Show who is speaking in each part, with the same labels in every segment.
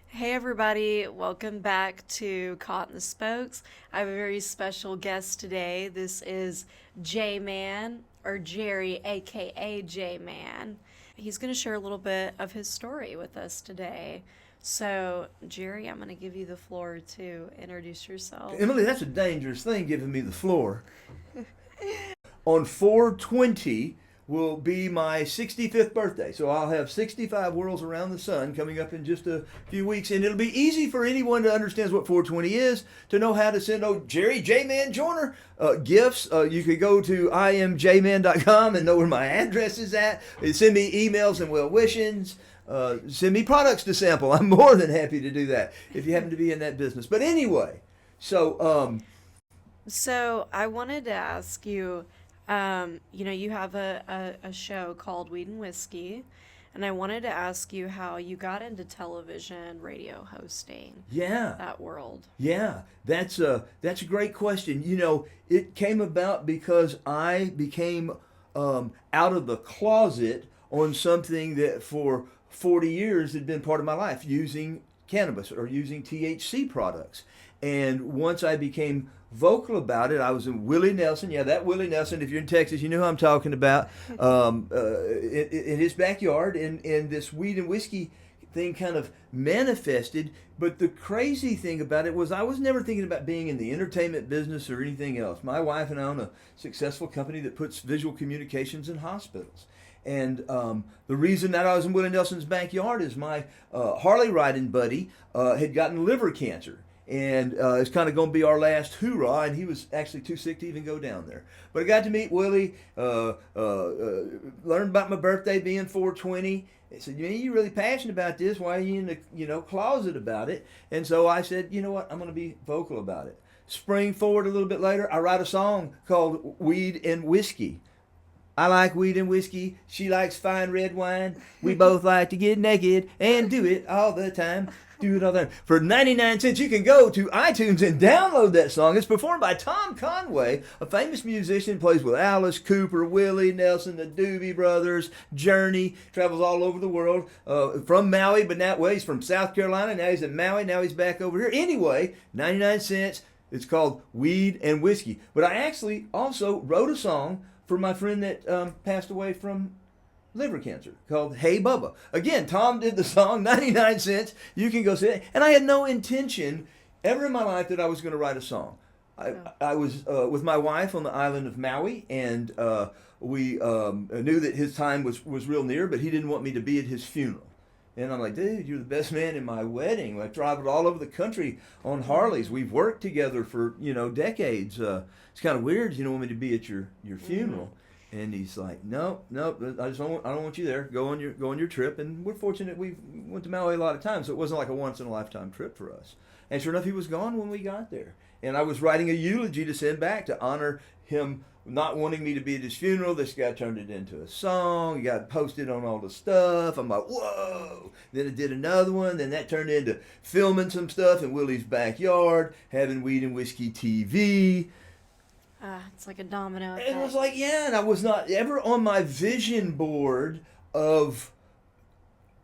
Speaker 1: Hey everybody, welcome back to Caught in the Spokes. I have a very special guest today. This is J-Man, or Jerry, aka J-Man. He's going to share a little bit of his story with us today. So, Jerry, I'm going to give you the floor to introduce yourself.
Speaker 2: Emily, that's a dangerous thing, giving me the floor. On 4/20 will be my 65th birthday. So I'll have 65 whirls around the sun coming up in just a few weeks. And it'll be easy for anyone to understand what 420 is, to know how to send Jerry J-Man Joyner gifts. You could go to imjman.com and know where my address is at. Send me emails and well wishings. Send me products to sample. I'm more than happy to do that if you happen to be in that business. But anyway, so
Speaker 1: I wanted to ask you, you have a show called Weed and Whiskey, and I wanted to ask you how you got into television, radio hosting.
Speaker 2: Yeah.
Speaker 1: That world.
Speaker 2: Yeah, that's a great question. It came about because I became out of the closet on something that for 40 years had been part of my life, using cannabis or using THC products. And once I became vocal about it, I was in Willie Nelson. Yeah, that Willie Nelson, if you're in Texas, you know who I'm talking about. In his backyard, and this weed and whiskey thing kind of manifested. But the crazy thing about it was I was never thinking about being in the entertainment business or anything else. My wife and I own a successful company that puts visual communications in hospitals. And the reason that I was in Willie Nelson's backyard is my Harley riding buddy had gotten liver cancer. And it's kind of going to be our last hoorah, and he was actually too sick to even go down there. But I got to meet Willie, learned about my birthday being 420. He said, "You're really passionate about this. Why are you in the closet about it?" And so I said, "You know what? I'm going to be vocal about it." Spring forward a little bit later, I write a song called Weed and Whiskey. I like weed and whiskey. She likes fine red wine. We both like to get naked and do it all the time. Do it all the time. For 99 cents, you can go to iTunes and download that song. It's performed by Tom Conway, a famous musician, plays with Alice Cooper, Willie Nelson, the Doobie Brothers, Journey, travels all over the world, from Maui, but now he's from South Carolina. Now he's in Maui. Now he's back over here. Anyway, 99 cents. It's called Weed and Whiskey. But I actually also wrote a song for my friend that passed away from liver cancer, called Hey Bubba. Again, Tom did the song, 99 cents. You can go see it. And I had no intention ever in my life that I was going to write a song. I was with my wife on the island of Maui, and we knew that his time was real near, but he didn't want me to be at his funeral. And I'm like, "Dude, you're the best man in my wedding. I've traveled all over the country on Harleys. We've worked together for, decades. It's kind of weird, you don't want me to be at your funeral." And he's like, no, I don't want you there. Go on your trip. And we're fortunate we went to Maui a lot of times, so it wasn't like a once in a lifetime trip for us. And sure enough, he was gone when we got there. And I was writing a eulogy to send back to honor him not wanting me to be at his funeral. This guy turned it into a song. He got posted on all the stuff. I'm like, whoa. Then I did another one. Then that turned into filming some stuff in Willie's backyard, having Weed and Whiskey TV.
Speaker 1: It's like a domino effect.
Speaker 2: It was like, yeah, and I was not ever on my vision board of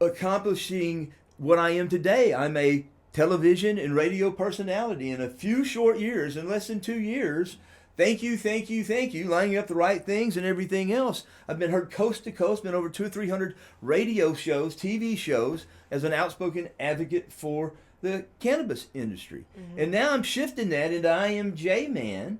Speaker 2: accomplishing what I am today. I'm a television and radio personality in a few short years, in less than 2 years. Thank you, lining up the right things and everything else. I've been heard coast to coast, been over 200 or 300 radio shows, TV shows, as an outspoken advocate for the cannabis industry. Mm-hmm. And now I'm shifting that into I am J-Man,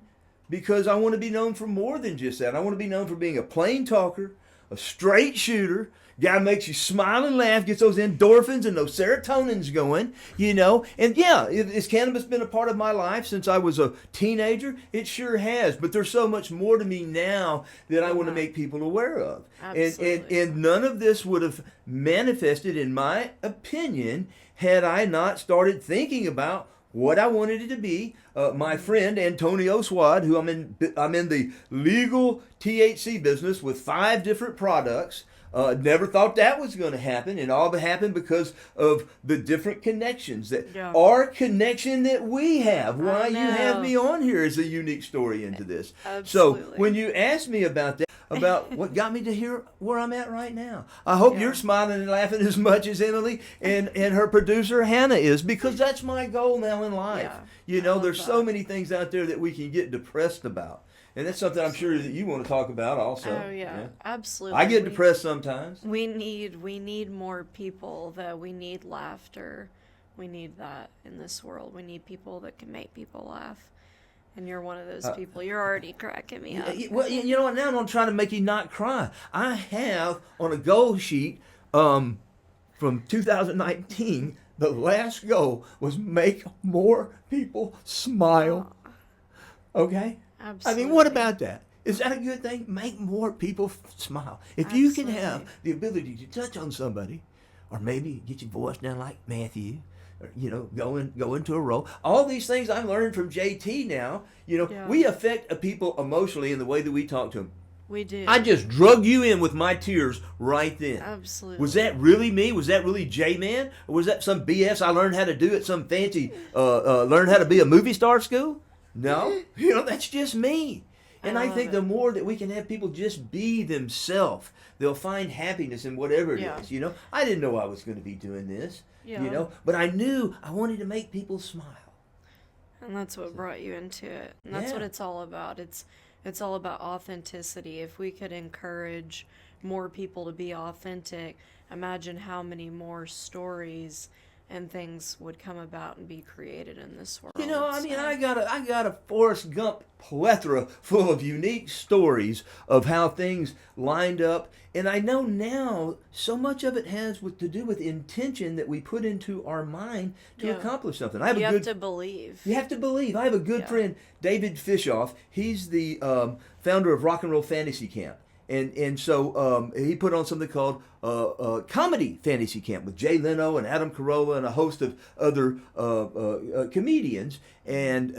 Speaker 2: because I want to be known for more than just that. I want to be known for being a plain talker, a straight shooter, guy makes you smile and laugh, gets those endorphins and those serotonins going, And yeah, has cannabis been a part of my life since I was a teenager? It sure has. But there's so much more to me now that I want to make people aware of.
Speaker 1: Absolutely.
Speaker 2: And none of this would have manifested, in my opinion, had I not started thinking about what I wanted it to be. My friend Antonio Swad, who I'm in the legal THC business with 5 different products. Never thought that was going to happen, and all of it happened because of the different connections that
Speaker 1: Yeah.
Speaker 2: our connection that we have. Why you have
Speaker 1: know.
Speaker 2: me on here is a unique story into this.
Speaker 1: Absolutely.
Speaker 2: So when you asked me about that, about what got me to here where I'm at right now, I hope
Speaker 1: Yeah.
Speaker 2: you're smiling and laughing as much as Emily and her producer Hannah is, because that's my goal now in life.
Speaker 1: Yeah,
Speaker 2: You
Speaker 1: I
Speaker 2: know,
Speaker 1: love
Speaker 2: there's so
Speaker 1: that.
Speaker 2: many things out there that we can get depressed about. And that's something I'm sure that you want to talk about also.
Speaker 1: Oh yeah, absolutely.
Speaker 2: I get depressed sometimes.
Speaker 1: We need more people, though. We need laughter. We need that in this world. We need people that can make people laugh. And you're one of those people. You're already cracking me up.
Speaker 2: Well, you know what? Now I'm trying to make you not cry. I have on a goal sheet from 2019, the last goal was make more people smile. Okay?
Speaker 1: Absolutely.
Speaker 2: I mean, what about that? Is that a good thing? Make more people smile. If you can have the ability to touch on somebody, or maybe get your voice down like Matthew, or, you know, go into a role. All these things I'm learning from JT now. You know,
Speaker 1: Yeah.
Speaker 2: we affect people emotionally in the way that we talk to them.
Speaker 1: We do.
Speaker 2: I just drug you in with my tears right then.
Speaker 1: Absolutely.
Speaker 2: Was that really me? Was that really J-Man? Or was that some BS I learned how to do at some fancy, learn how to be a movie star school? No. You know, that's just me. And I
Speaker 1: love
Speaker 2: think
Speaker 1: it.
Speaker 2: the more that we can have people just be themselves, they'll find happiness in whatever it
Speaker 1: Yeah.
Speaker 2: is. You know, I didn't know I was going to be doing this,
Speaker 1: Yeah.
Speaker 2: you know, but I knew I wanted to make people smile.
Speaker 1: And that's what brought you into it. And that's what
Speaker 2: Yeah.
Speaker 1: it's all about. It's all about authenticity. If we could encourage more people to be authentic, imagine how many more stories and things would come about and be created in this world.
Speaker 2: You know, I mean,
Speaker 1: So-
Speaker 2: I got a Forrest Gump plethora full of unique stories of how things lined up, and I know now so much of it has to do with intention that we put into our mind to
Speaker 1: Yeah.
Speaker 2: accomplish something. I have
Speaker 1: you
Speaker 2: a
Speaker 1: have
Speaker 2: good.
Speaker 1: to believe.
Speaker 2: You have to believe. I have a good
Speaker 1: Yeah.
Speaker 2: friend, David Fishoff. He's the founder of Rock and Roll Fantasy Camp. And so he put on something called Comedy Fantasy Camp with Jay Leno and Adam Carolla and a host of other comedians. And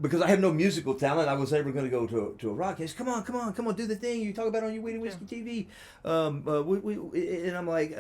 Speaker 2: because I have no musical talent, I was never going to go to a rock. He says, come on, do the thing you talk about on your Weed and Whiskey TV. And I'm like,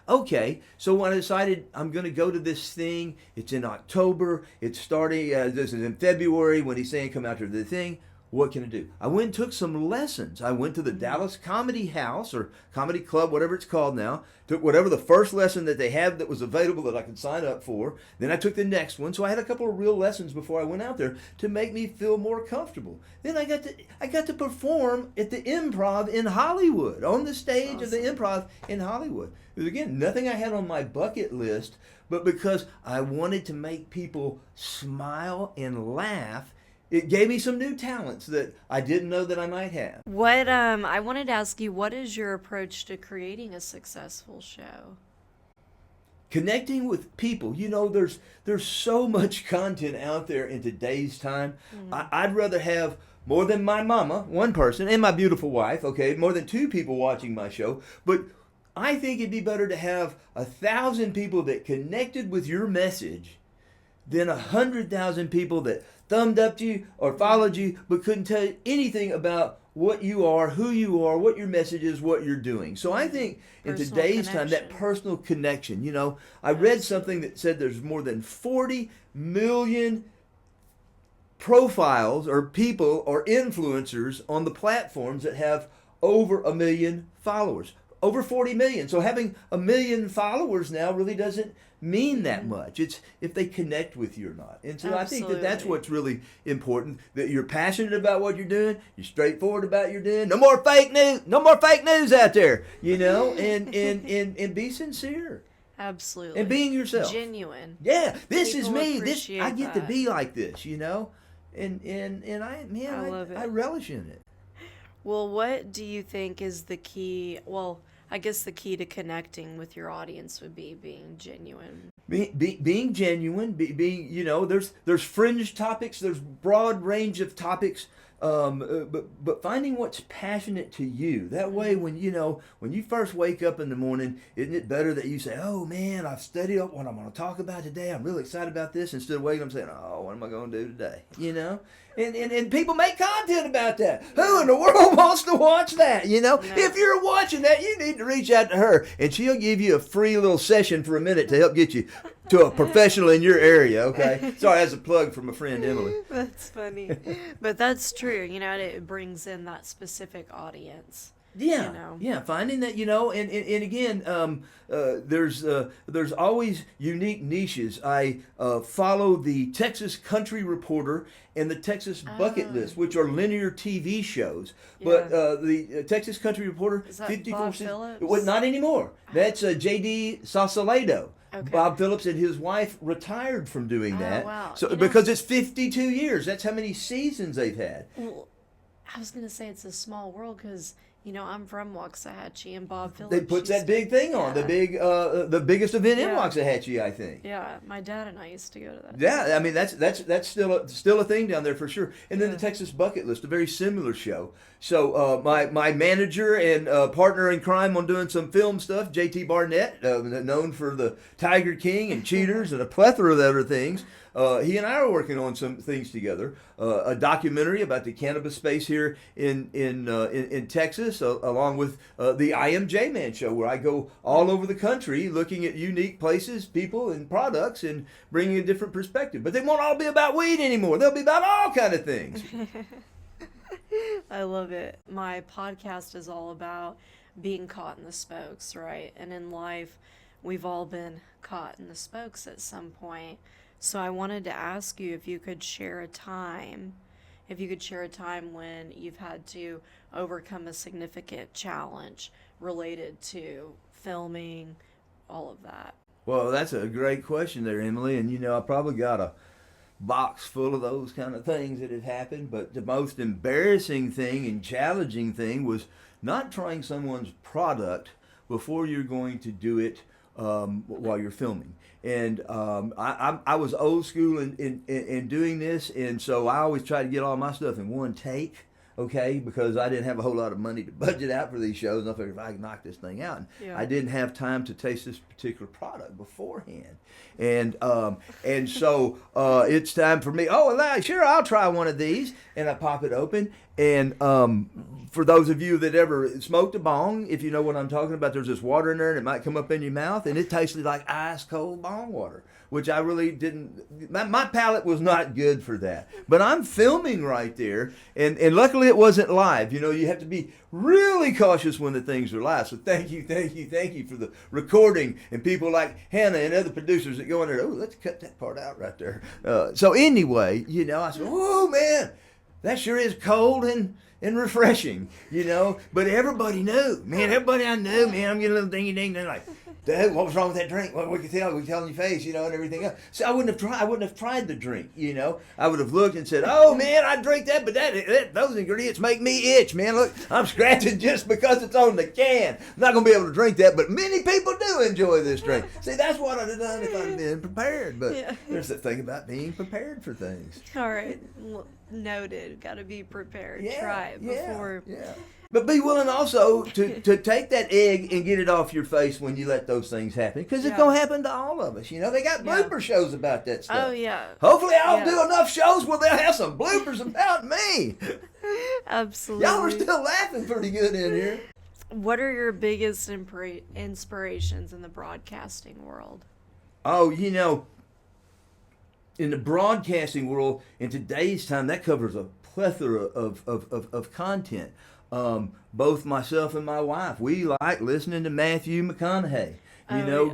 Speaker 2: okay. So when I decided I'm going to go to this thing, it's in October. It's starting, this is in February when he's saying come out to the thing. What can I do? I went and took some lessons. I went to the Dallas Comedy House or Comedy Club, whatever it's called now. Took whatever the first lesson that they had that was available that I could sign up for. Then I took the next one. So I had a couple of real lessons before I went out there to make me feel more comfortable. Then I got to perform at the Improv in Hollywood, on the stage of the Improv in Hollywood. It was, again, nothing I had on my bucket list, but because I wanted to make people smile and laugh, it gave me some new talents that I didn't know that I might have.
Speaker 1: What I wanted to ask you, what is your approach to creating a successful show?
Speaker 2: Connecting with people. You know, there's so much content out there in today's time. I'd rather have more than my mama, one person, and my beautiful wife, okay, more than two people watching my show. But I think it'd be better to have 1,000 people that connected with your message than 100,000 people that thumbed up to you or followed you but couldn't tell you anything about what you are, who you are, what your message is, what you're doing. So I think in
Speaker 1: Personal
Speaker 2: today's time, that
Speaker 1: connection.
Speaker 2: personal connection, you know, I read something that said there's more than 40 million profiles or people or influencers on the platforms that have over 1 million followers. Over 40 million. So having 1 million followers now really doesn't mean that much. It's if they connect with you or not. And so I think that that's
Speaker 1: Absolutely.
Speaker 2: what's really important, that you're passionate about what you're doing, you're straightforward about what you're doing. No more fake news out there, you know, and be sincere.
Speaker 1: Absolutely.
Speaker 2: And being yourself.
Speaker 1: Genuine.
Speaker 2: Yeah, this is
Speaker 1: People
Speaker 2: me. This
Speaker 1: appreciate
Speaker 2: I get to
Speaker 1: that.
Speaker 2: be like this, you know. And
Speaker 1: I love it.
Speaker 2: I relish in it.
Speaker 1: Well, what do you think is the key? Well, I guess the key to connecting with your audience would be being genuine.
Speaker 2: Being genuine, being, you know, there's fringe topics, there's broad range of topics but finding what's passionate to you. That way, when you first wake up in the morning, isn't it better that you say, "Oh man, I've studied up what I'm going to talk about today. I'm really excited about this," instead of waking up saying, "Oh, what am I going to do today?" And people make content about that. Who in the world wants to watch that?
Speaker 1: No.
Speaker 2: If you're watching that, you need to reach out to her, and she'll give you a free little session for a minute to help get you to a professional in your area. Okay, sorry, that's a plug from my friend Emily.
Speaker 1: That's funny, but that's true. It brings in that specific audience.
Speaker 2: Yeah, finding that, and again, there's always unique niches. I follow the Texas Country Reporter and the Texas Bucket List, which are linear TV shows. But the Texas Country Reporter,
Speaker 1: is that
Speaker 2: 54
Speaker 1: Bob Phillips?
Speaker 2: Well, not anymore. That's J.D. Sausalito.
Speaker 1: Okay.
Speaker 2: Bob Phillips and his wife retired from doing that.
Speaker 1: Wow.
Speaker 2: So because it's 52 years, that's how many seasons they've had.
Speaker 1: Well, I was gonna say it's a small world because I'm from Waxahachie, and Bob Phillips.
Speaker 2: They put that big thing on, the biggest event in Waxahachie, I think.
Speaker 1: Yeah, my dad and I used to go to that.
Speaker 2: Yeah, I mean that's still a thing down there for sure. And then the Texas Bucket List, a very similar show. So my manager and partner in crime on doing some film stuff, J.T. Barnett, known for the Tiger King and Cheaters and a plethora of other things. He and I are working on some things together. A documentary about the cannabis space here in Texas, along with the I Am J-Man show, where I go all over the country looking at unique places, people, and products, and bringing a different perspective. But they won't all be about weed anymore. They'll be about all kind of things.
Speaker 1: I love it. My podcast is all about being caught in the spokes, right? And in life, we've all been caught in the spokes at some point. So I wanted to ask you if you could share a time when you've had to overcome a significant challenge related to filming, all of that.
Speaker 2: Well, that's a great question there, Emily. And I probably got a box full of those kind of things that have happened. But the most embarrassing thing and challenging thing was not trying someone's product before you're going to do it while you're filming. And I was old school in doing this, and so I always try to get all my stuff in one take, okay, because I didn't have a whole lot of money to budget out for these shows. And I figured if I could knock this thing out, and I didn't have time to taste this particular product beforehand. And so it's time for me. Oh, sure, I'll try one of these, and I pop it open. And for those of you that ever smoked a bong, if you know what I'm talking about, there's this water in there, and it might come up in your mouth, and it tasted like ice cold bong water, which I really didn't. My palate was not good for that. But I'm filming right there, and luckily it wasn't live. You have to be really cautious when the things are live. So thank you for the recording, and people like Hannah and other producers that go in there. Oh, let's cut that part out right there. So anyway, I said, oh man, that sure is cold and refreshing, But everybody knew, man. Everybody I knew, man. I'm getting a little dingy ding. They're like, Dude, what was wrong with that drink? What we could tell in your face, and everything else. So I wouldn't have tried the drink, I would have looked and said, oh man, I drink that, but those ingredients make me itch, man. Look, I'm scratching just because it's on the can. I'm not gonna be able to drink that, but many people do enjoy this drink. See, that's what I'd have done if I'd have been prepared. But there's the thing about being prepared for things.
Speaker 1: All right, noted. Got to be prepared. Try it before.
Speaker 2: Yeah. But be willing also to take that egg and get it off your face when you let those things happen. Because it's going to happen to all of us. They got blooper shows about that stuff.
Speaker 1: Oh, yeah.
Speaker 2: Hopefully I'll do enough shows where they'll have some bloopers about me.
Speaker 1: Absolutely.
Speaker 2: Y'all are still laughing pretty good in here.
Speaker 1: What are your biggest inspirations in the broadcasting world?
Speaker 2: Oh, in the broadcasting world, in today's time, that covers a plethora of content. Both myself and my wife, we like listening to Matthew McConaughey.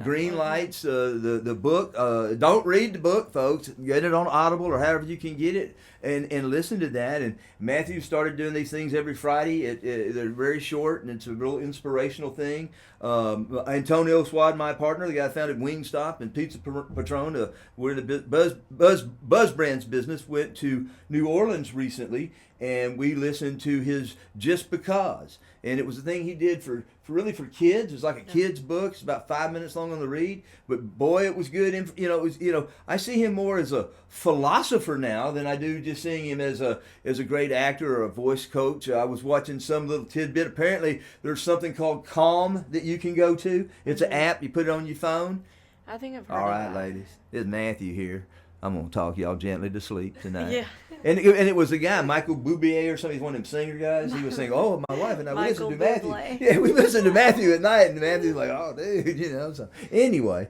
Speaker 2: Green Lights, the book. Don't read the book, folks. Get it on Audible or however you can get it, and listen to that. And Matthew started doing these things every Friday. They're very short, and it's a real inspirational thing. Antonio Swad, my partner, the guy that founded Wingstop and Pizza Patron, we're in the Buzz Brands business, went to New Orleans recently, and we listened to his Just Because. And it was the thing he did for really for kids. It's like a kid's book. It's about 5 minutes long on the read, but boy, it was good. And it was, I see him more as a philosopher now than I do just seeing him as a great actor or a voice coach. I was watching some little tidbit. Apparently, there's something called Calm that you can go to. It's an app. You put it on your phone.
Speaker 1: I think I've heard
Speaker 2: All
Speaker 1: of
Speaker 2: right,
Speaker 1: that.
Speaker 2: ladies. It's Matthew here. I'm going to talk y'all gently to sleep tonight.
Speaker 1: Yeah.
Speaker 2: And it was a guy, Michael Bublé or something. He's one of them singer guys. He was saying, "Oh, my wife and I we listen to Matthew."
Speaker 1: Bublé.
Speaker 2: Yeah, we listen to Matthew at night, and Matthew's like, "Oh, dude," So anyway,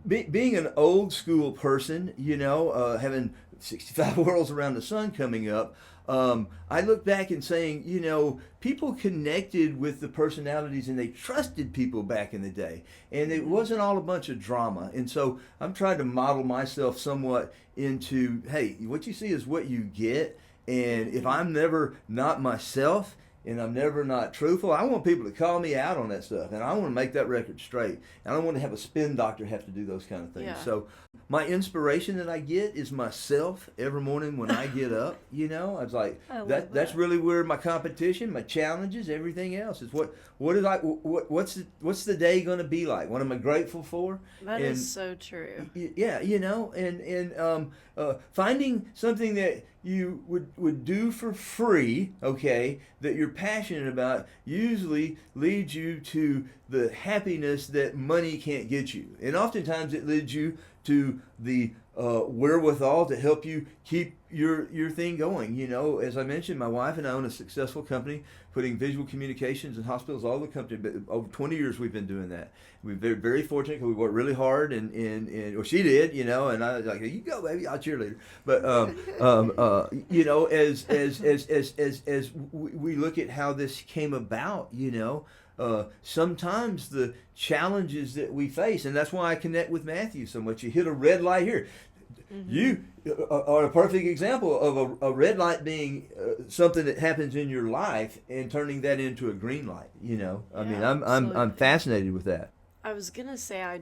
Speaker 2: being an old school person, having 65 worlds around the sun coming up. I look back and saying, people connected with the personalities and they trusted people back in the day. And it wasn't all a bunch of drama. And so I'm trying to model myself somewhat into, hey, what you see is what you get. And if I'm never not myself and I'm never not truthful, I want people to call me out on that stuff. And I want to make that record straight. I don't want to have a spin doctor have to do those kind of things.
Speaker 1: Yeah.
Speaker 2: So my inspiration that I get is myself every morning when I get up. I was like, that's really where my competition, my challenges, everything else is. What's the day going to be like? What am I grateful for?
Speaker 1: That is so true.
Speaker 2: Yeah, and finding something that you would do for free, okay, that you're passionate about, usually leads you to the happiness that money can't get you. And oftentimes it leads you to the wherewithal to help you keep your thing going. As I mentioned, my wife and I own a successful company putting visual communications in hospitals all over the country. But over 20 years we've been doing that. We're very, very fortunate because we worked really hard, and she did, and I was like, you go, baby, I'll cheerleader. But as we look at how this came about, sometimes the challenges that we face, and that's why I connect with Matthew so much. You hit a red light here. Mm-hmm. You are a perfect example of a red light being something that happens in your life and turning that into a green light. I mean, I'm fascinated with that.
Speaker 1: I was gonna say, I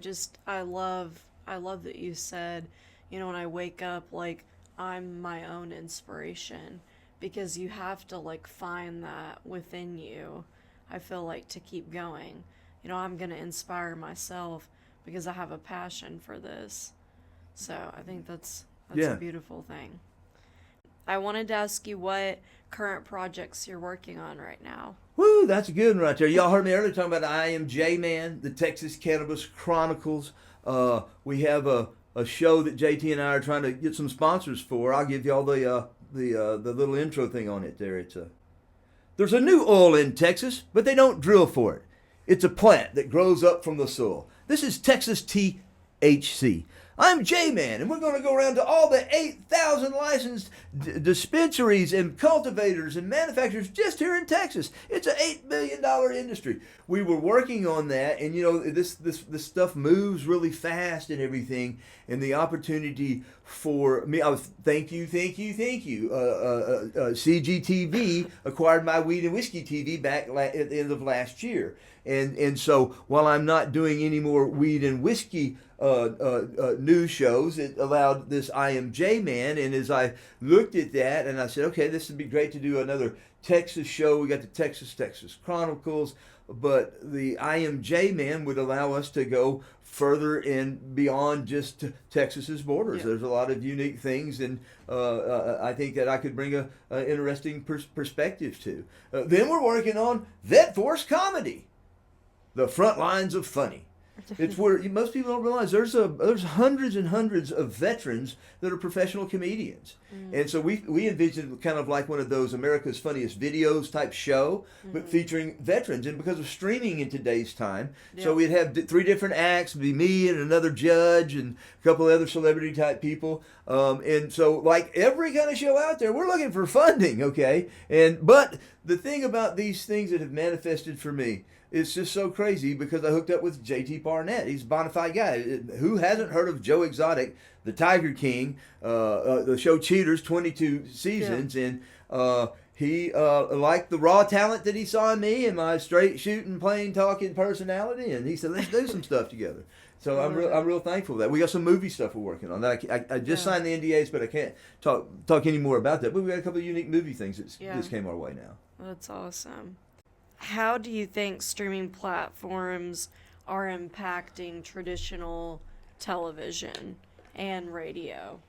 Speaker 1: love that you said, when I wake up, like, I'm my own inspiration, because you have to find that within you. I feel like to keep going. I'm going to inspire myself because I have a passion for this. So I think that's a beautiful thing. I wanted to ask you what current projects you're working on right now.
Speaker 2: Woo, that's a good one right there. Y'all heard me earlier talking about I Am J-Man, the Texas Cannabis Chronicles. We have a show that JT and I are trying to get some sponsors for. I'll give y'all the little intro thing on it there. There's a new oil in Texas, but they don't drill for it. It's a plant that grows up from the soil. This is Texas THC. I'm J-Man, and we're going to go around to all the 8,000 licensed dispensaries and cultivators and manufacturers just here in Texas. It's an $8 billion industry. We were working on that, and this stuff moves really fast and everything, and the opportunity for me, thank you. CGTV acquired my Weed and Whiskey TV back at the end of last year. And so while I'm not doing any more Weed and Whiskey news shows, it allowed this I Am J-Man. And as I looked at that, and I said, okay, this would be great to do another Texas show. We got the Texas Chronicles, but the I Am J-Man would allow us to go further and beyond just Texas's borders. Yeah. There's a lot of unique things, and I think that I could bring an interesting perspective to. Then we're working on Vet Force Comedy, the front lines of funny. It's where most people don't realize there's hundreds and hundreds of veterans that are professional comedians. And so we envisioned kind of like one of those America's Funniest Videos type show, but featuring veterans. And because of streaming in today's time, so we'd have 3 different acts, be me and another judge and a couple of other celebrity type people. And so like every kind of show out there, we're looking for funding, okay? But the thing about these things that have manifested for me, it's just so crazy because I hooked up with JT Barnett. He's a bona fide guy. Who hasn't heard of Joe Exotic, the Tiger King, the show Cheaters, 22 seasons, and he liked the raw talent that he saw in me and my straight shooting, plain talking personality, and he said, let's do some stuff together. So I'm real thankful for that. We got some movie stuff we're working on. That I just signed the NDAs, but I can't talk any more about that. But we got a couple of unique movie things that just came our way now.
Speaker 1: That's awesome. How do you think streaming platforms are impacting traditional television and radio?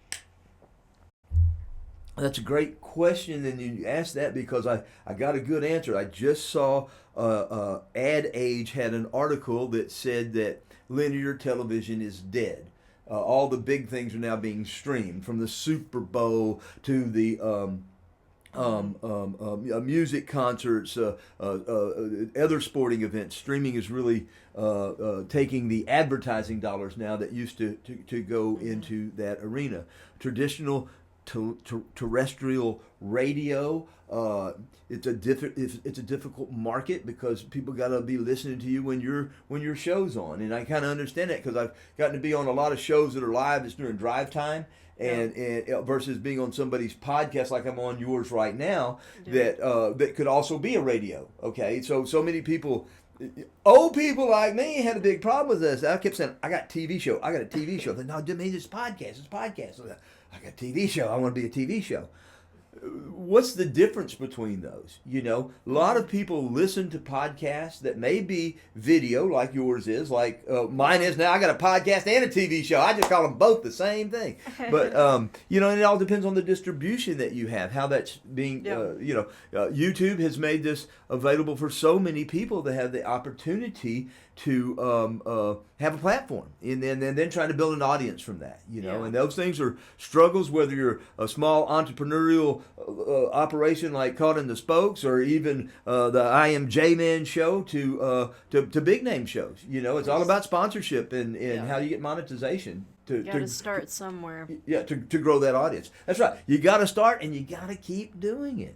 Speaker 2: That's a great question, and you asked that because I got a good answer. I just saw Ad Age had an article that said that linear television is dead. All the big things are now being streamed, from the Super Bowl to the music concerts, other sporting events. Streaming is really taking the advertising dollars now that used to go into that arena. Traditional terrestrial radio, it's a difficult market because people got to be listening to you when your show's on, and I kind of understand that because I've gotten to be on a lot of shows that are live that's during drive time. And versus being on somebody's podcast like I'm on yours right now, that could also be a radio. Okay, so many people, old people like me, had a big problem with this. I kept saying, I got a TV show. They no, it means it's podcast. It's podcast. I got a TV show. I want to be a TV show. What's the difference between those? A lot of people listen to podcasts that may be video, like yours is, like mine is now. I got a podcast and a TV show. I just call them both the same thing. But and it all depends on the distribution that you have, how that's being. YouTube has made this available for so many people to have the opportunity to have a platform, and then trying to build an audience from that, and those things are struggles, whether you're a small entrepreneurial operation like Caught in the Spokes, or even the I Am J-Man show to big name shows. It's all about sponsorship and how do you get monetization.
Speaker 1: You got to start somewhere.
Speaker 2: Yeah, to grow that audience. That's right. You got to start, and you got to keep doing it.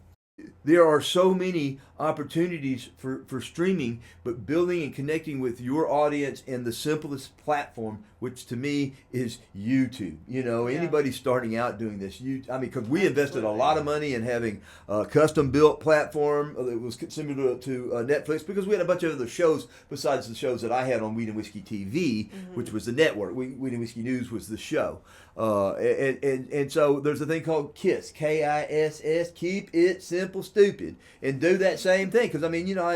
Speaker 2: There are so many opportunities for streaming, but building and connecting with your audience in the simplest platform, which to me is YouTube. Anybody starting out doing this, because we invested a lot of money in having a custom-built platform that was similar to Netflix, because we had a bunch of other shows besides the shows that I had on Weed and Whiskey TV, which was the network. Weed and Whiskey News was the show. And so there's a thing called KISS, KISS, keep it simple, stupid, and do that same thing. Because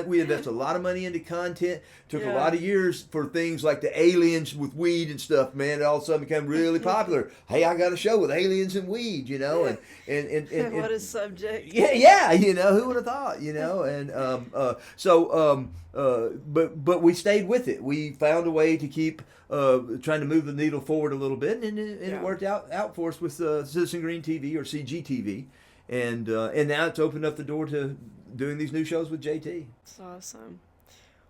Speaker 2: we invest a lot of money into content. Took a lot of years for things like the aliens with weed and stuff. Man, it all of a sudden became really popular. Hey, I got a show with aliens and weed, and
Speaker 1: what a subject.
Speaker 2: Yeah, who would have thought, but we stayed with it. We found a way to keep trying to move the needle forward a little bit, and it worked out for us with Citizen Green TV, or CGTV, and now it's opened up the door to doing these new shows with JT.
Speaker 1: That's awesome.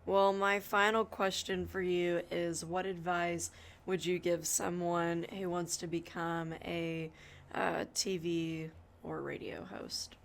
Speaker 1: Well, my final question for you is, what advice would you give someone who wants to become a TV or radio host?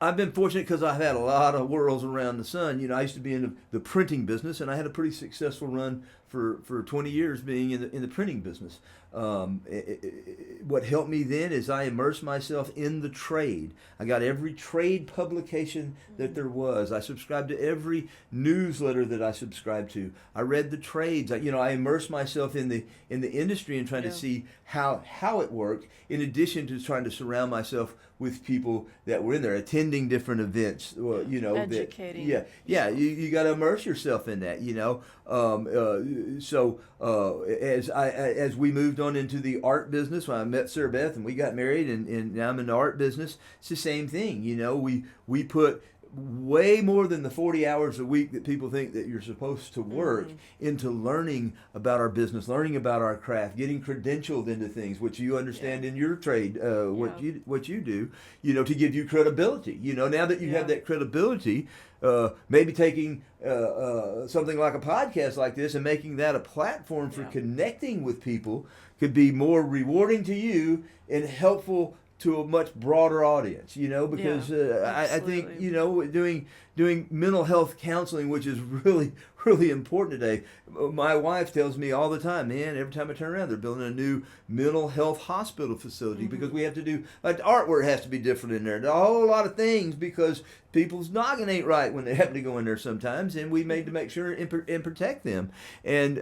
Speaker 2: I've been fortunate because I've had a lot of whirls around the sun. I used to be in the printing business, and I had a pretty successful run for 20 years being in the printing business. What helped me then is I immersed myself in the trade. I got every trade publication that there was. I subscribed to every newsletter that I subscribed to. I read the trades. I immersed myself in the industry and trying to see how it worked, in addition to trying to surround myself with people that were in there, attending different events.
Speaker 1: Educating.
Speaker 2: You got to immerse yourself in that. As we moved on into the art business, when I met Sarah Beth and we got married, and now I'm in the art business, it's the same thing. We put way more than the 40 hours a week that people think that you're supposed to work into learning about our business, learning about our craft, getting credentialed into things, which you understand in your trade, what you do, to give you credibility. Now that you have that credibility, maybe taking something like a podcast like this and making that a platform for connecting with people could be more rewarding to you and helpful to a much broader audience, because I think, doing mental health counseling, which is really, really important today. My wife tells me all the time, man, every time I turn around, they're building a new mental health hospital facility because we have to do, like, the artwork has to be different in there. A whole lot of things because people's noggin ain't right when they happen to go in there sometimes, and we made to make sure and protect them. And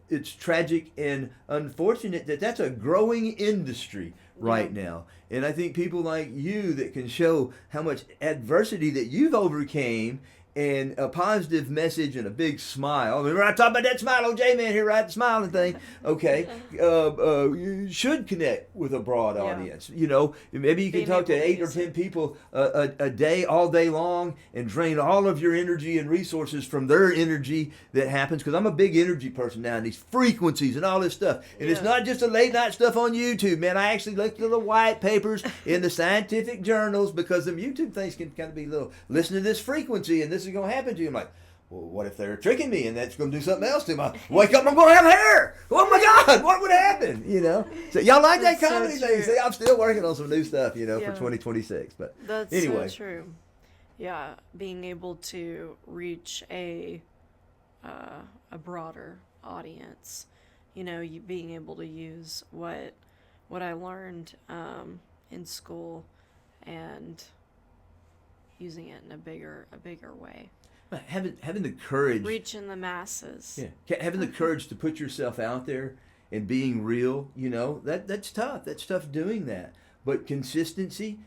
Speaker 2: it's tragic and unfortunate that that's a growing industry right now. And I think people like you that can show how much adversity that you've overcame and a positive message and a big smile. Remember I talked about that smile, old J-Man here, right? The smiling thing. Okay. You should connect with a broad audience. You know, maybe you can talk to 8 or 10 people a day, all day long, and drain all of your energy and resources from their energy that happens. Because I'm a big energy person now, and these frequencies and all this stuff. And it's not just the late night stuff on YouTube, man. I actually look at the white papers in the scientific journals because them YouTube things can kind of be little, listen to this frequency and this is going to happen to you. I'm like, well, what if they're tricking me and that's going to do something else to me? Wake up, I'm going to have hair. Oh my God, what would happen? You know? So y'all like that comedy thing? See, I'm still working on some new stuff, you know, for 2026. But
Speaker 1: that's
Speaker 2: anyway.
Speaker 1: so true. Yeah, being able to reach a broader audience, you know, you being able to use what I learned in school and using it in a bigger way.
Speaker 2: Having the courage,
Speaker 1: reaching the masses.
Speaker 2: Yeah, having the courage to put yourself out there and being real. You know, that's tough. That's tough doing that. But consistency,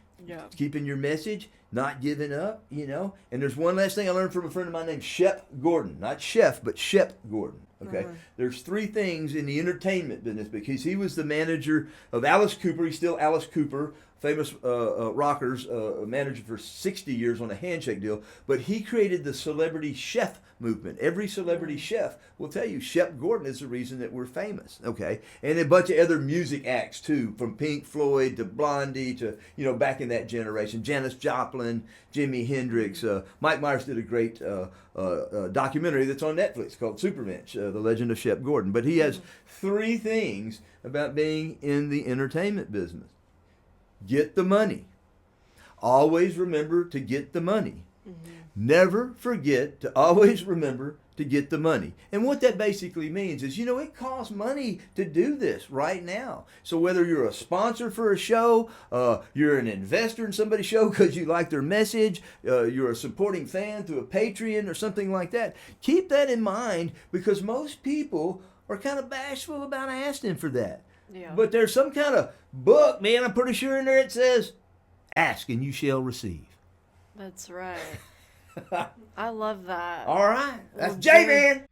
Speaker 2: keeping your message, not giving up. You know. And there's one last thing I learned from a friend of mine named Shep Gordon, not Chef, but Shep Gordon. Okay, there's 3 things in the entertainment business because he was the manager of Alice Cooper. He's still Alice Cooper, famous rockers, manager for 60 years on a handshake deal. But he created the celebrity chef movement. Every celebrity chef will tell you Shep Gordon is the reason that we're famous. Okay, and a bunch of other music acts too, from Pink Floyd to Blondie to, you know, back in that generation, Janis Joplin, Jimi Hendrix. Mike Myers did a great documentary that's on Netflix called Supermensch, The Legend of Shep Gordon. But he has 3 things about being in the entertainment business. Get the money. Always remember to get the money. Never forget to always remember to get the money. And what that basically means is, you know, it costs money to do this right now. So whether you're a sponsor for a show, you're an investor in somebody's show because you like their message, you're a supporting fan through a Patreon or something like that, keep that in mind because most people are kind of bashful about asking for that.
Speaker 1: Yeah.
Speaker 2: But there's some kind of book, man, I'm pretty sure in there it says, ask and you shall receive.
Speaker 1: That's right. I love that.
Speaker 2: All right. That's J-Man.